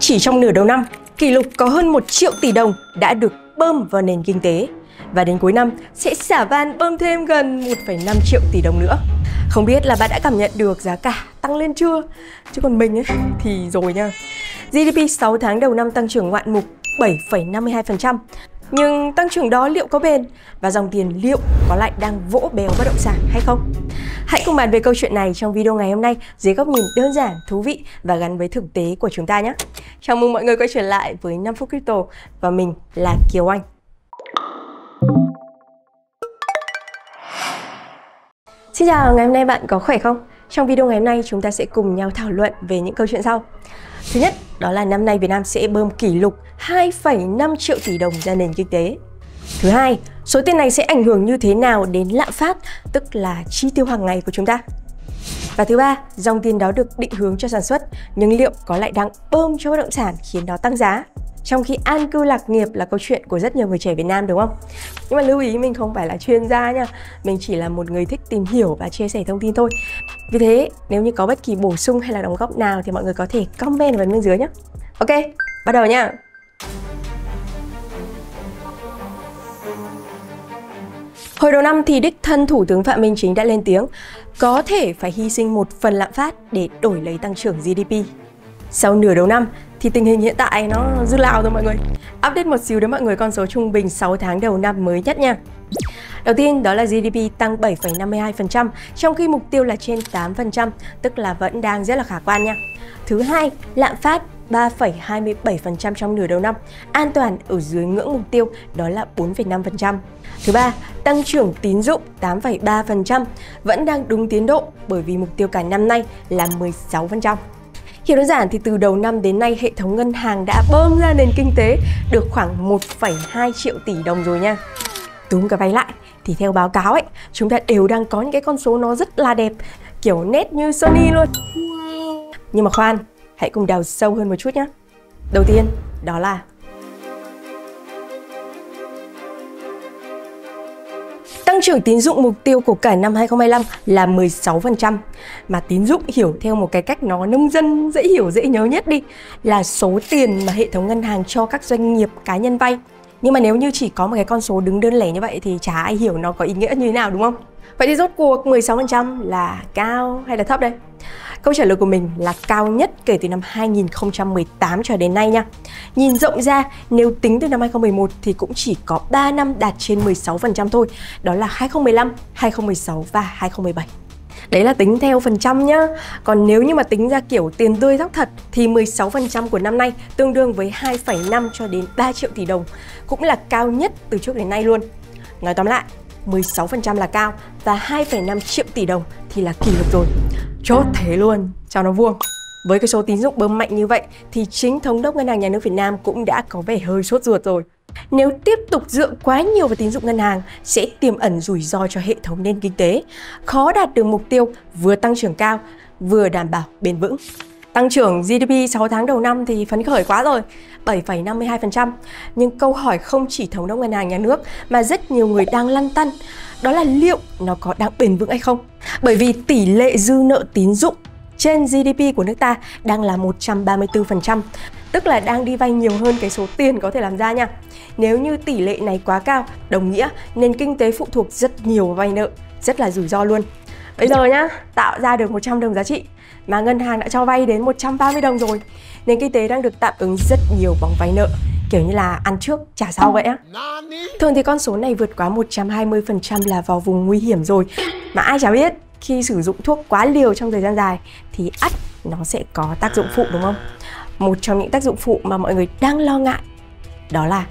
Chỉ trong nửa đầu năm, kỷ lục có hơn 1 triệu tỷ đồng đã được bơm vào nền kinh tế. Và đến cuối năm sẽ xả van bơm thêm gần 1,5 triệu tỷ đồng nữa. Không biết là bạn đã cảm nhận được giá cả tăng lên chưa? Chứ còn mình ấy thì rồi nha. GDP 6 tháng đầu năm tăng trưởng ngoạn mục 7,52%. Nhưng tăng trưởng đó liệu có bền? Và dòng tiền liệu có lại đang vỗ béo bất động sản hay không? Hãy cùng bàn về câu chuyện này trong video ngày hôm nay dưới góc nhìn đơn giản, thú vị và gắn với thực tế của chúng ta nhé. Chào mừng mọi người quay trở lại với 5 phút Crypto và mình là Kiều Anh. Xin chào, ngày hôm nay bạn có khỏe không? Trong video ngày hôm nay chúng ta sẽ cùng nhau thảo luận về những câu chuyện sau. Thứ nhất, đó là năm nay Việt Nam sẽ bơm kỷ lục 2,5 triệu tỷ đồng ra nền kinh tế. Thứ hai, số tiền này sẽ ảnh hưởng như thế nào đến lạm phát, tức là chi tiêu hàng ngày của chúng ta. Và thứ ba, dòng tiền đó được định hướng cho sản xuất, nhưng liệu có lại đang bơm cho bất động sản khiến nó tăng giá? Trong khi an cư lạc nghiệp là câu chuyện của rất nhiều người trẻ Việt Nam đúng không? Nhưng mà lưu ý mình không phải là chuyên gia nha. Mình chỉ là một người thích tìm hiểu và chia sẻ thông tin thôi. Vì thế, nếu như có bất kỳ bổ sung hay là đóng góp nào thì mọi người có thể comment ở bên dưới nhé. Ok, bắt đầu nha. Hồi đầu năm thì đích thân Thủ tướng Phạm Minh Chính đã lên tiếng có thể phải hy sinh một phần lạm phát để đổi lấy tăng trưởng GDP. Sau nửa đầu năm thì tình hình hiện tại nó dư lào rồi mọi người. Update một xíu đến mọi người con số trung bình 6 tháng đầu năm mới nhất nha. Đầu tiên đó là GDP tăng 7,52%, trong khi mục tiêu là trên 8%, tức là vẫn đang rất là khả quan nha. Thứ hai, lạm phát 3,27% trong nửa đầu năm, an toàn ở dưới ngưỡng mục tiêu đó là 4,5%. Thứ ba, tăng trưởng tín dụng 8,3%, vẫn đang đúng tiến độ bởi vì mục tiêu cả năm nay là 16%. Hiểu đơn giản thì từ đầu năm đến nay hệ thống ngân hàng đã bơm ra nền kinh tế được khoảng 1,2 triệu tỷ đồng rồi nha. Túm cả váy lại thì theo báo cáo ấy, chúng ta đều đang có những cái con số nó rất là đẹp, kiểu nét như Sony luôn. Nhưng mà khoan, hãy cùng đào sâu hơn một chút nhé. Đầu tiên, đó là tăng trưởng tín dụng mục tiêu của cả năm 2025 là 16%. Mà tín dụng hiểu theo một cái cách nó nông dân dễ hiểu dễ nhớ nhất đi, là số tiền mà hệ thống ngân hàng cho các doanh nghiệp cá nhân vay. Nhưng mà nếu như chỉ có một cái con số đứng đơn lẻ như vậy thì chả ai hiểu nó có ý nghĩa như thế nào đúng không? Vậy thì rốt cuộc 16% là cao hay là thấp đây? Câu trả lời của mình là cao nhất kể từ năm 2018 cho đến nay nha. Nhìn rộng ra, nếu tính từ năm 2011 thì cũng chỉ có 3 năm đạt trên 16% thôi. Đó là 2015, 2016 và 2017. Đấy là tính theo phần trăm nhá. Còn nếu như mà tính ra kiểu tiền tươi thóc thật thì 16% của năm nay tương đương với 2,5 cho đến 3 triệu tỷ đồng. Cũng là cao nhất từ trước đến nay luôn. Nói tóm lại, 16% là cao và 2,5 triệu tỷ đồng thì là kỷ lục rồi. Chốt thế luôn, cho nó vuông. Với cái số tín dụng bơm mạnh như vậy thì chính Thống đốc Ngân hàng Nhà nước Việt Nam cũng đã có vẻ hơi sốt ruột rồi. Nếu tiếp tục dựa quá nhiều vào tín dụng ngân hàng sẽ tiềm ẩn rủi ro cho hệ thống nền kinh tế, khó đạt được mục tiêu vừa tăng trưởng cao vừa đảm bảo bền vững. Tăng trưởng GDP 6 tháng đầu năm thì phấn khởi quá rồi, 7,52%. Nhưng câu hỏi không chỉ Thống đốc Ngân hàng Nhà nước mà rất nhiều người đang lăn tăn, đó là liệu nó có đang bền vững hay không? Bởi vì tỷ lệ dư nợ tín dụng trên GDP của nước ta đang là 134%, tức là đang đi vay nhiều hơn cái số tiền có thể làm ra nha. Nếu như tỷ lệ này quá cao, đồng nghĩa nền kinh tế phụ thuộc rất nhiều vào vay nợ, rất là rủi ro luôn. Bây giờ nhá, tạo ra được 100 đồng giá trị mà ngân hàng đã cho vay đến 130 đồng rồi. Nền kinh tế đang được tạm ứng rất nhiều vòng vay nợ, kiểu như là ăn trước trả sau vậy á. Thường thì con số này vượt quá 120% là vào vùng nguy hiểm rồi. Mà ai chả biết khi sử dụng thuốc quá liều trong thời gian dài thì ắt nó sẽ có tác dụng phụ đúng không? Một trong những tác dụng phụ mà mọi người đang lo ngại đó là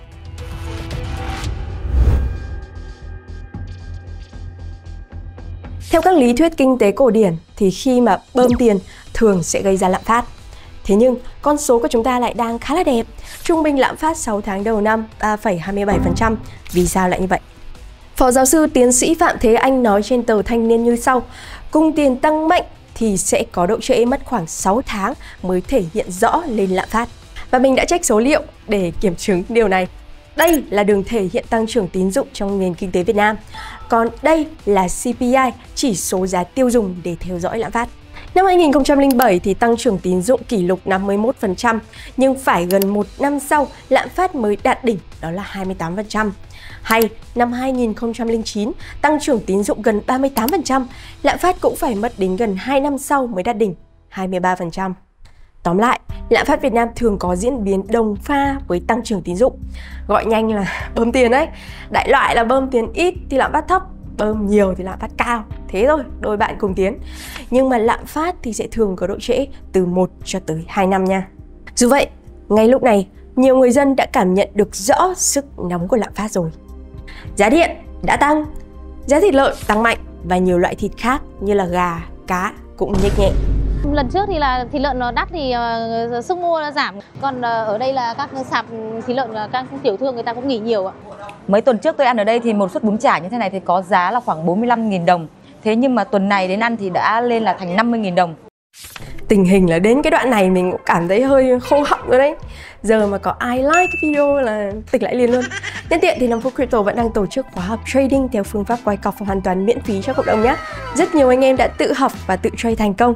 theo các lý thuyết kinh tế cổ điển thì khi mà bơm tiền thường sẽ gây ra lạm phát. Thế nhưng con số của chúng ta lại đang khá là đẹp. Trung bình lạm phát 6 tháng đầu năm 3,27%. Vì sao lại như vậy? Phó giáo sư tiến sĩ Phạm Thế Anh nói trên tờ Thanh Niên như sau: cung tiền tăng mạnh thì sẽ có độ trễ mất khoảng 6 tháng mới thể hiện rõ lên lạm phát. Và mình đã check số liệu để kiểm chứng điều này. Đây là đường thể hiện tăng trưởng tín dụng trong nền kinh tế Việt Nam. Còn đây là CPI, chỉ số giá tiêu dùng để theo dõi lạm phát. Năm 2007 thì tăng trưởng tín dụng kỷ lục 51%, nhưng phải gần một năm sau lạm phát mới đạt đỉnh, đó là 28%. Hay năm 2009 tăng trưởng tín dụng gần 38%, lạm phát cũng phải mất đến gần 2 năm sau mới đạt đỉnh, 23%. Tóm lại, lạm phát Việt Nam thường có diễn biến đồng pha với tăng trưởng tín dụng. Gọi nhanh là bơm tiền đấy. Đại loại là bơm tiền ít thì lạm phát thấp, bơm nhiều thì lạm phát cao. Thế thôi, đôi bạn cùng tiến. Nhưng mà lạm phát thì sẽ thường có độ trễ từ 1 cho tới 2 năm nha. Dù vậy, ngay lúc này, nhiều người dân đã cảm nhận được rõ sức nóng của lạm phát rồi. Giá điện đã tăng, giá thịt lợn tăng mạnh và nhiều loại thịt khác như là gà, cá cũng nhích nhẹ. Lần trước thì là thịt lợn nó đắt thì sức mua nó giảm. Còn ở đây là các sạp thịt lợn và các tiểu thương người ta cũng nghỉ nhiều ạ. Mấy tuần trước tôi ăn ở đây thì một suất bún chả như thế này thì có giá là khoảng 45.000 đồng. Thế nhưng mà tuần này đến ăn thì đã lên là thành 50.000 đồng. Tình hình là đến cái đoạn này mình cũng cảm thấy hơi khô họng rồi đấy. Giờ mà có ai like cái video là tỉnh lại liền luôn. Nhân tiện thì 5 phút Crypto vẫn đang tổ chức khóa học trading theo phương pháp quay cọc hoàn toàn miễn phí cho cộng đồng nhé. Rất nhiều anh em đã tự học và tự trade thành công.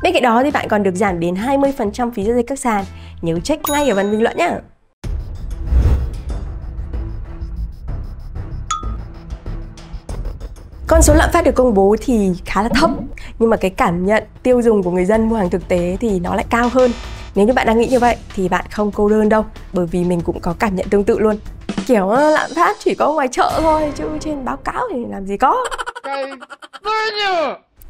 Bên cạnh đó thì bạn còn được giảm đến 20% phí giao dịch các sàn. Nhớ check ngay ở phần bình luận nhé. Con số lạm phát được công bố thì khá là thấp, nhưng mà cái cảm nhận tiêu dùng của người dân mua hàng thực tế thì nó lại cao hơn. Nếu như bạn đang nghĩ như vậy thì bạn không cô đơn đâu, bởi vì mình cũng có cảm nhận tương tự luôn. Kiểu lạm phát chỉ có ngoài chợ thôi, chứ trên báo cáo thì làm gì có.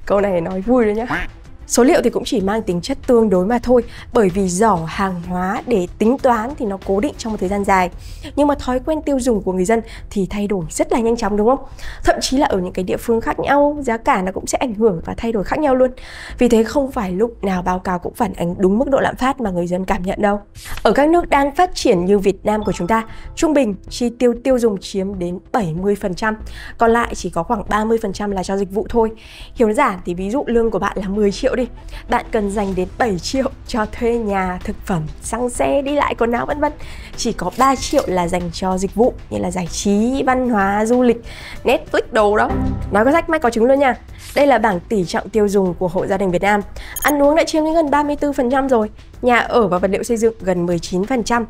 Câu này nói vui đấy nhá. Số liệu thì cũng chỉ mang tính chất tương đối mà thôi, bởi vì giỏ hàng hóa để tính toán thì nó cố định trong một thời gian dài. Nhưng mà thói quen tiêu dùng của người dân thì thay đổi rất là nhanh chóng, đúng không? Thậm chí là ở những cái địa phương khác nhau, giá cả nó cũng sẽ ảnh hưởng và thay đổi khác nhau luôn. Vì thế không phải lúc nào báo cáo cũng phản ánh đúng mức độ lạm phát mà người dân cảm nhận đâu. Ở các nước đang phát triển như Việt Nam của chúng ta, trung bình chi tiêu tiêu dùng chiếm đến 70%, còn lại chỉ có khoảng 30% là cho dịch vụ thôi. Hiểu đơn giản thì ví dụ lương của bạn là 10 triệu đi, bạn cần dành đến 7 triệu cho thuê nhà, thực phẩm, xăng xe, đi lại, quần áo vân vân. Chỉ có 3 triệu là dành cho dịch vụ như là giải trí, văn hóa, du lịch, Netflix đồ đó. Nói có sách mách có chứng luôn nha. Đây là bảng tỷ trọng tiêu dùng của hộ gia đình Việt Nam. Ăn uống đã chiếm đến gần 34% rồi, nhà ở và vật liệu xây dựng gần 19%,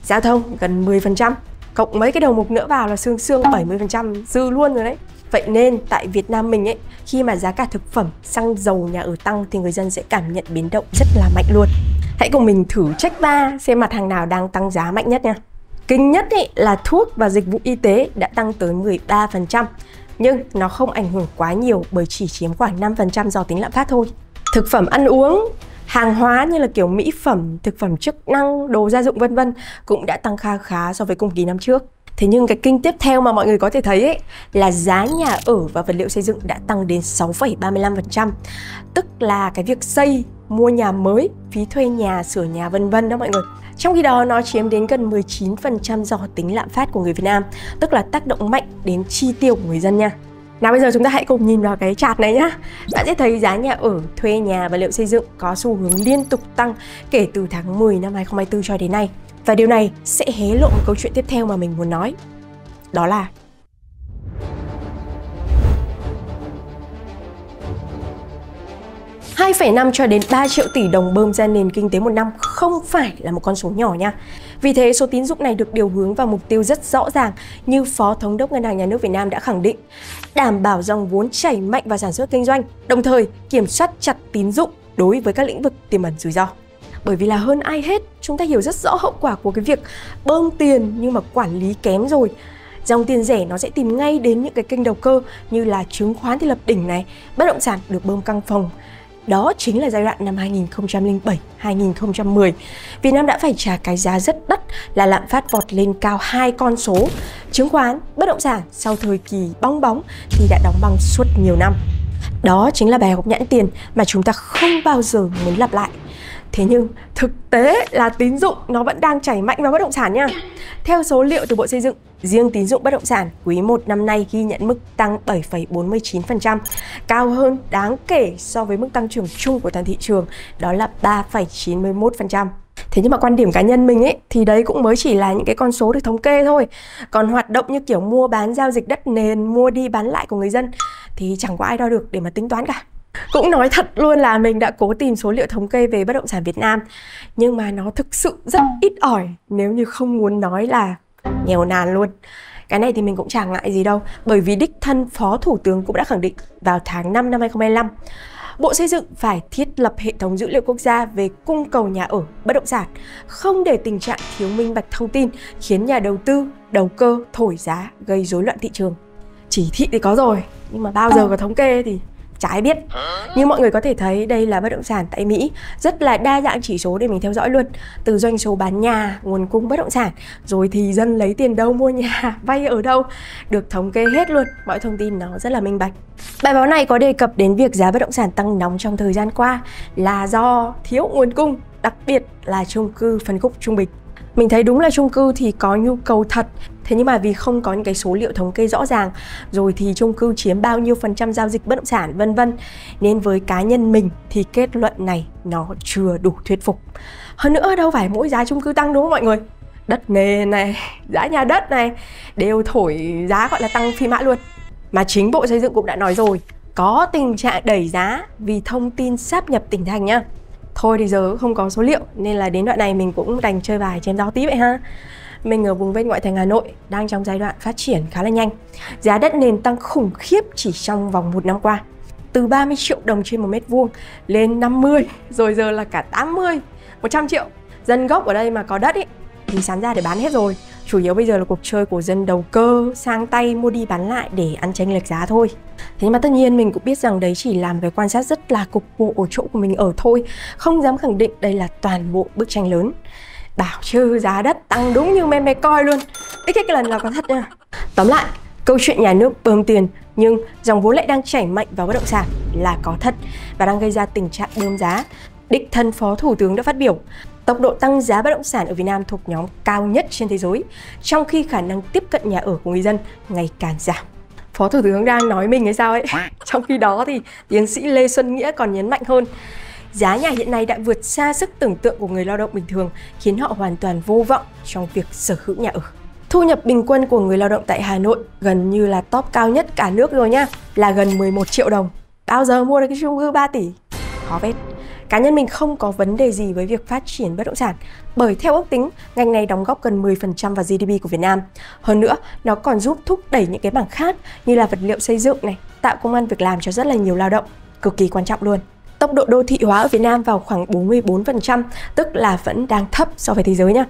giao thông gần 10%, cộng mấy cái đầu mục nữa vào là xương 70% dư luôn rồi đấy. Vậy nên tại Việt Nam mình ấy, khi mà giá cả thực phẩm, xăng dầu, nhà ở tăng thì người dân sẽ cảm nhận biến động rất là mạnh luôn. Hãy cùng mình thử check va xem mặt hàng nào đang tăng giá mạnh nhất nha. Kinh nhất ấy là thuốc và dịch vụ y tế đã tăng tới 13%, nhưng nó không ảnh hưởng quá nhiều bởi chỉ chiếm khoảng 5% do tính lạm phát thôi. Thực phẩm ăn uống, hàng hóa như là kiểu mỹ phẩm, thực phẩm chức năng, đồ gia dụng vân vân cũng đã tăng kha khá so với cùng kỳ năm trước. Thế nhưng cái kinh tiếp theo mà mọi người có thể thấy ấy là giá nhà ở và vật liệu xây dựng đã tăng đến 6,35%. Tức là cái việc xây, mua nhà mới, phí thuê nhà, sửa nhà vân vân đó mọi người. Trong khi đó nó chiếm đến gần 19% do tính lạm phát của người Việt Nam, tức là tác động mạnh đến chi tiêu của người dân nha. Nào bây giờ chúng ta hãy cùng nhìn vào cái chart này nhá. Bạn sẽ thấy giá nhà ở, thuê nhà và liệu xây dựng có xu hướng liên tục tăng kể từ tháng 10 năm 2024 cho đến nay. Và điều này sẽ hé lộ một câu chuyện tiếp theo mà mình muốn nói. Đó là 2,5 cho đến 3 triệu tỷ đồng bơm ra nền kinh tế một năm không phải là một con số nhỏ nha. Vì thế số tín dụng này được điều hướng vào mục tiêu rất rõ ràng như Phó Thống đốc Ngân hàng Nhà nước Việt Nam đã khẳng định, đảm bảo dòng vốn chảy mạnh vào sản xuất kinh doanh, đồng thời kiểm soát chặt tín dụng đối với các lĩnh vực tiềm ẩn rủi ro. Bởi vì là hơn ai hết, chúng ta hiểu rất rõ hậu quả của cái việc bơm tiền nhưng mà quản lý kém rồi. Dòng tiền rẻ nó sẽ tìm ngay đến những cái kênh đầu cơ như là chứng khoán thì lập đỉnh này, bất động sản được bơm căng phòng. Đó chính là giai đoạn năm 2007-2010. Việt Nam đã phải trả cái giá rất đắt là lạm phát vọt lên cao 2 con số. Chứng khoán, bất động sản sau thời kỳ bong bóng thì đã đóng băng suốt nhiều năm. Đó chính là bài học nhãn tiền mà chúng ta không bao giờ muốn lặp lại. Thế nhưng thực tế là tín dụng nó vẫn đang chảy mạnh vào bất động sản nha. Theo số liệu từ Bộ Xây dựng, riêng tín dụng bất động sản quý 1 năm nay ghi nhận mức tăng 7,49%, cao hơn đáng kể so với mức tăng trưởng chung của toàn thị trường, đó là 3,91%. Thế nhưng mà quan điểm cá nhân mình ấy thì đấy cũng mới chỉ là những cái con số được thống kê thôi. Còn hoạt động như kiểu mua bán giao dịch đất nền, mua đi bán lại của người dân thì chẳng có ai đo được để mà tính toán cả. Cũng nói thật luôn là mình đã cố tìm số liệu thống kê về bất động sản Việt Nam, nhưng mà nó thực sự rất ít ỏi, nếu như không muốn nói là nghèo nàn luôn. Cái này thì mình cũng chẳng ngại gì đâu, bởi vì đích thân Phó Thủ tướng cũng đã khẳng định vào tháng 5 năm 2025, Bộ Xây dựng phải thiết lập hệ thống dữ liệu quốc gia về cung cầu nhà ở, bất động sản, không để tình trạng thiếu minh bạch thông tin khiến nhà đầu tư, đầu cơ thổi giá gây rối loạn thị trường. Chỉ thị thì có rồi, nhưng mà bao giờ có thống kê thì chả ai biết. Như mọi người có thể thấy, đây là bất động sản tại Mỹ, rất là đa dạng chỉ số để mình theo dõi luôn. Từ doanh số bán nhà, nguồn cung bất động sản, rồi thì dân lấy tiền đâu mua nhà, vay ở đâu, được thống kê hết luôn. Mọi thông tin nó rất là minh bạch. Bài báo này có đề cập đến việc giá bất động sản tăng nóng trong thời gian qua là do thiếu nguồn cung, đặc biệt là chung cư phân khúc trung bình. Mình thấy đúng là chung cư thì có nhu cầu thật, thế nhưng mà vì không có những cái số liệu thống kê rõ ràng, rồi thì chung cư chiếm bao nhiêu % giao dịch bất động sản vân vân, nên với cá nhân mình thì kết luận này nó chưa đủ thuyết phục. Hơn nữa đâu phải mỗi giá chung cư tăng đúng không mọi người? Đất nền này, giá nhà đất này đều thổi giá gọi là tăng phi mã luôn. Mà chính Bộ Xây dựng cũng đã nói rồi, có tình trạng đẩy giá vì thông tin sáp nhập tỉnh thành nhá. Thôi thì giờ không có số liệu nên là đến đoạn này mình cũng đành chơi bài chém gió tí vậy ha. Mình ở vùng ven ngoại thành Hà Nội đang trong giai đoạn phát triển khá là nhanh. Giá đất nền tăng khủng khiếp chỉ trong vòng 1 năm qua. Từ 30 triệu đồng trên 1 mét vuông lên 50, rồi giờ là cả 80, 100 triệu. Dân gốc ở đây mà có đất ý thì sán ra để bán hết rồi. Chủ yếu bây giờ là cuộc chơi của dân đầu cơ sang tay mua đi bán lại để ăn chênh lệch giá thôi. Thế nhưng mà tất nhiên mình cũng biết rằng đấy chỉ làm về quan sát rất là cục bộ ở chỗ của mình ở thôi, không dám khẳng định đây là toàn bộ bức tranh lớn. Bảo chứ giá đất tăng đúng như meme coi luôn, ít cái lần là có thật nha. Tóm lại, câu chuyện nhà nước bơm tiền nhưng dòng vốn lại đang chảy mạnh vào bất động sản là có thật và đang gây ra tình trạng bơm giá. Đích thân Phó Thủ tướng đã phát biểu, tốc độ tăng giá bất động sản ở Việt Nam thuộc nhóm cao nhất trên thế giới, trong khi khả năng tiếp cận nhà ở của người dân ngày càng giảm. Phó Thủ tướng đang nói mình hay sao ấy? Trong khi đó thì tiến sĩ Lê Xuân Nghĩa còn nhấn mạnh hơn. Giá nhà hiện nay đã vượt xa sức tưởng tượng của người lao động bình thường, khiến họ hoàn toàn vô vọng trong việc sở hữu nhà ở. Thu nhập bình quân của người lao động tại Hà Nội gần như là top cao nhất cả nước rồi nha, là gần 11 triệu đồng. Bao giờ mua được cái chung cư 3 tỷ? Khó phết. Cá nhân mình không có vấn đề gì với việc phát triển bất động sản, bởi theo ước tính, ngành này đóng góp gần 10% vào GDP của Việt Nam. Hơn nữa, nó còn giúp thúc đẩy những cái mảng khác như là vật liệu xây dựng này, tạo công ăn việc làm cho rất là nhiều lao động, cực kỳ quan trọng luôn. Tốc độ đô thị hóa ở Việt Nam vào khoảng 44%, tức là vẫn đang thấp so với thế giới nha.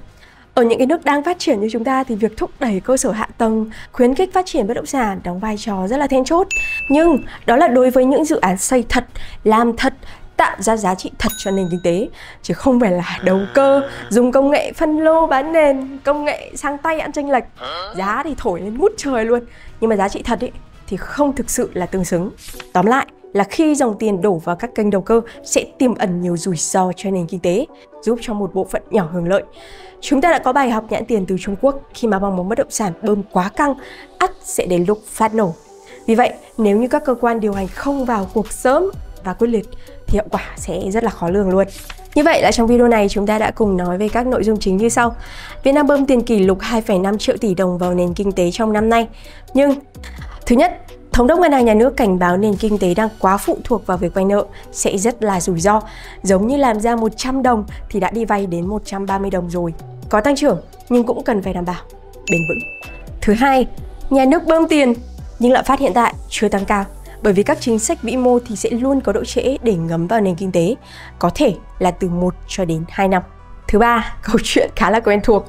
Ở những cái nước đang phát triển như chúng ta thì việc thúc đẩy cơ sở hạ tầng, khuyến khích phát triển bất động sản đóng vai trò rất là then chốt. Nhưng đó là đối với những dự án xây thật, làm thật, tạo ra giá trị thật cho nền kinh tế, chứ không phải là đầu cơ, dùng công nghệ phân lô bán nền, công nghệ sang tay ăn chênh lệch. Giá thì thổi lên ngút trời luôn, nhưng mà giá trị thật ấy thì không thực sự là tương xứng. Tóm lại là khi dòng tiền đổ vào các kênh đầu cơ sẽ tiềm ẩn nhiều rủi ro cho nền kinh tế, giúp cho một bộ phận nhỏ hưởng lợi. Chúng ta đã có bài học nhãn tiền từ Trung Quốc, khi mà bong bóng bất động sản bơm quá căng, ắt sẽ đến lúc phát nổ. Vì vậy, nếu như các cơ quan điều hành không vào cuộc sớm và quyết liệt thì hậu quả sẽ rất là khó lường luôn. Như vậy là trong video này chúng ta đã cùng nói về các nội dung chính như sau. Việt Nam bơm tiền kỷ lục 2,5 triệu tỷ đồng vào nền kinh tế trong năm nay. Nhưng thứ nhất, Thống đốc Ngân hàng Nhà nước cảnh báo nền kinh tế đang quá phụ thuộc vào việc vay nợ sẽ rất là rủi ro, giống như làm ra 100 đồng thì đã đi vay đến 130 đồng rồi. Có tăng trưởng nhưng cũng cần phải đảm bảo bền vững. Thứ hai, nhà nước bơm tiền nhưng lạm phát hiện tại chưa tăng cao, bởi vì các chính sách vĩ mô thì sẽ luôn có độ trễ để ngấm vào nền kinh tế, có thể là từ 1 cho đến 2 năm. Thứ ba, câu chuyện khá là quen thuộc,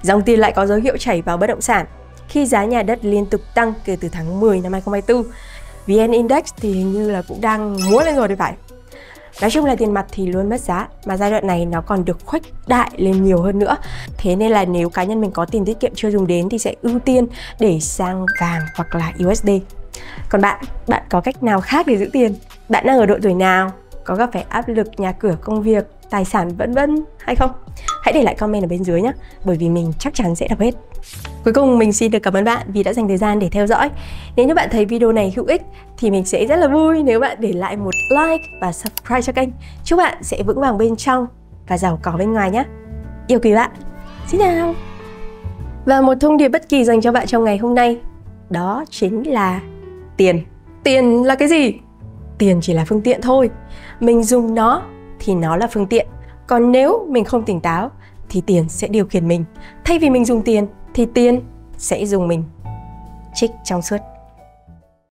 dòng tiền lại có dấu hiệu chảy vào bất động sản khi giá nhà đất liên tục tăng kể từ tháng 10 năm 2024. VN Index thì hình như là cũng đang múa lên rồi thì phải. Nói chung là tiền mặt thì luôn mất giá, mà giai đoạn này nó còn được khuếch đại lên nhiều hơn nữa. Thế nên là nếu cá nhân mình có tiền tiết kiệm chưa dùng đến thì sẽ ưu tiên để sang vàng hoặc là USD. Còn bạn có cách nào khác để giữ tiền? Bạn đang ở độ tuổi nào? Có gặp phải áp lực nhà cửa, công việc, tài sản vân vân hay không? Hãy để lại comment ở bên dưới nhé, bởi vì mình chắc chắn sẽ đọc hết. Cuối cùng mình xin được cảm ơn bạn vì đã dành thời gian để theo dõi. Nếu như bạn thấy video này hữu ích thì mình sẽ rất là vui nếu bạn để lại một like và subscribe cho kênh. Chúc bạn sẽ vững vàng bên trong và giàu có bên ngoài nhé. Yêu quý bạn. Xin chào. Và một thông điệp bất kỳ dành cho bạn trong ngày hôm nay, đó chính là tiền. Tiền là cái gì? tiền chỉ là phương tiện thôi. Mình dùng nó thì nó là phương tiện. Còn nếu mình không tỉnh táo thì tiền sẽ điều khiển mình. Thay vì mình dùng tiền thì tiền sẽ dùng mình. Trích trong suốt.